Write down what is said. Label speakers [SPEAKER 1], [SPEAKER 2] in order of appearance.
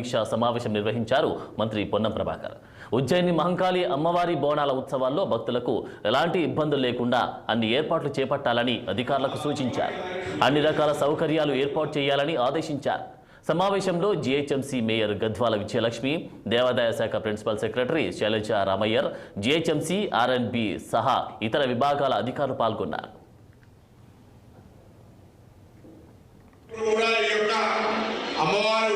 [SPEAKER 1] సమీక్షా సమావేశం నిర్వహించారు మంత్రి పొన్నం ప్రభాకర్. ఉజ్జయిని మహంకాళి అమ్మవారి బోనాల ఉత్సవాల్లో భక్తులకు ఎలాంటి ఇబ్బందులు లేకుండా అన్ని ఏర్పాట్లు చేపట్టాలని అధికారులకు సూచించారు. అన్ని రకాల సౌకర్యాలు ఏర్పాటు చేయాలని ఆదేశించారు. సమావేశంలో జీహెచ్ఎంసీ మేయర్ గద్వాల విజయలక్ష్మి, దేవాదాయ శాఖ principal secretary Shailaja Ramaiyer, GHMC R and B సహా ఇతర విభాగాల అధికారులు పాల్గొన్నారు.
[SPEAKER 2] అమ్మవారి